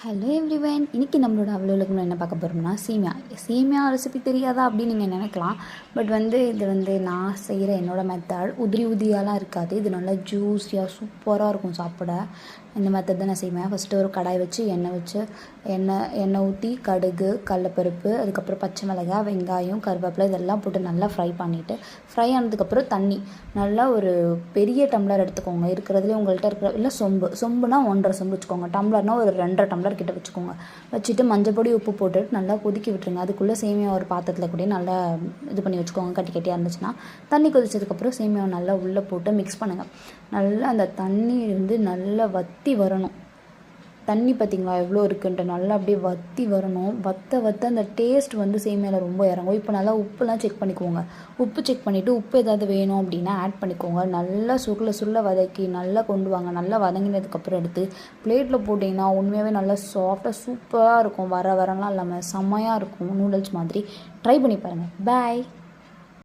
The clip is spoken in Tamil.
ஹலோ எவ்ரிவன், இன்றைக்கி நம்மளோட அவ்வளோக்கு என்ன பார்க்க போகிறோம்னா சேமியா ரெசிபி தெரியாதா அப்படின்னு நீங்கள் நினைக்கலாம். பட் இது நான் செய்கிற என்னோடய மெத்தட் உதிரியாலாம் இருக்காது. இது நல்லா ஜூஸியாக சூப்பராக இருக்கும் சாப்பிட. இந்த மெத்தட் தான் நான் செய்வேன். ஃபஸ்ட்டு ஒரு கடாய் வச்சு எண்ணெய் ஊற்றி கடுகு, கடலப்பருப்பு, அதுக்கப்புறம் பச்சை மிளகாய், வெங்காயம், கருவேப்பிலை இதெல்லாம் போட்டு நல்லா ஃப்ரை ஆனதுக்கப்புறம் தண்ணி நல்லா ஒரு பெரிய டம்ளர் எடுத்துக்கோங்க. இருக்கிறதுலே உங்கள்கிட்ட இருக்கிற இல்லை சொம்புனா 1.5 சொம்பு வச்சுக்கோங்க. டம்ளர்னால் ஒரு 2.5 டம்ளர் கிட்ட வச்சுக்கோங்க. வச்சுட்டு மஞ்சப்பொடி, உப்பு போட்டுட்டு நல்லா கொதிக்க விட்டுருங்க. அதுக்குள்ளே சேமியா ஒரு பாத்திரத்தில் கூட நல்லா இது பண்ணி வச்சுக்கோங்க. கட்டியாக இருந்துச்சுன்னா தண்ணி கொதிச்சதுக்கப்புறம் சேமியாவை நல்லா உள்ளே போட்டு மிக்ஸ் பண்ணுங்கள். நல்லா அந்த தண்ணி நல்லா வற்றி வரணும். தண்ணி பார்த்திங்களா எவ்வளோ இருக்குன்ட்டு நல்லா அப்படியே வற்றி வரணும். வற்ற அந்த டேஸ்ட் சேமியாவில் ரொம்ப இறங்கும். இப்போ நல்லா உப்புலாம் செக் பண்ணிக்கோங்க. உப்பு செக் பண்ணிவிட்டு உப்பு ஏதாவது வேணும் அப்படின்னா ஆட் பண்ணிக்கோங்க. நல்லா சுருள வதக்கி நல்லா கொண்டு வாங்க. நல்லா வதங்கினதுக்கப்புறம் எடுத்து பிளேட்டில் போட்டிங்கன்னா உண்மையாகவே நல்லா சாஃப்டாக சூப்பராக இருக்கும். வரலாம் இல்லாமல் செம்மையாக இருக்கும். நூடுல்ஸ் மாதிரி ட்ரை பண்ணி பாருங்கள். பாய்.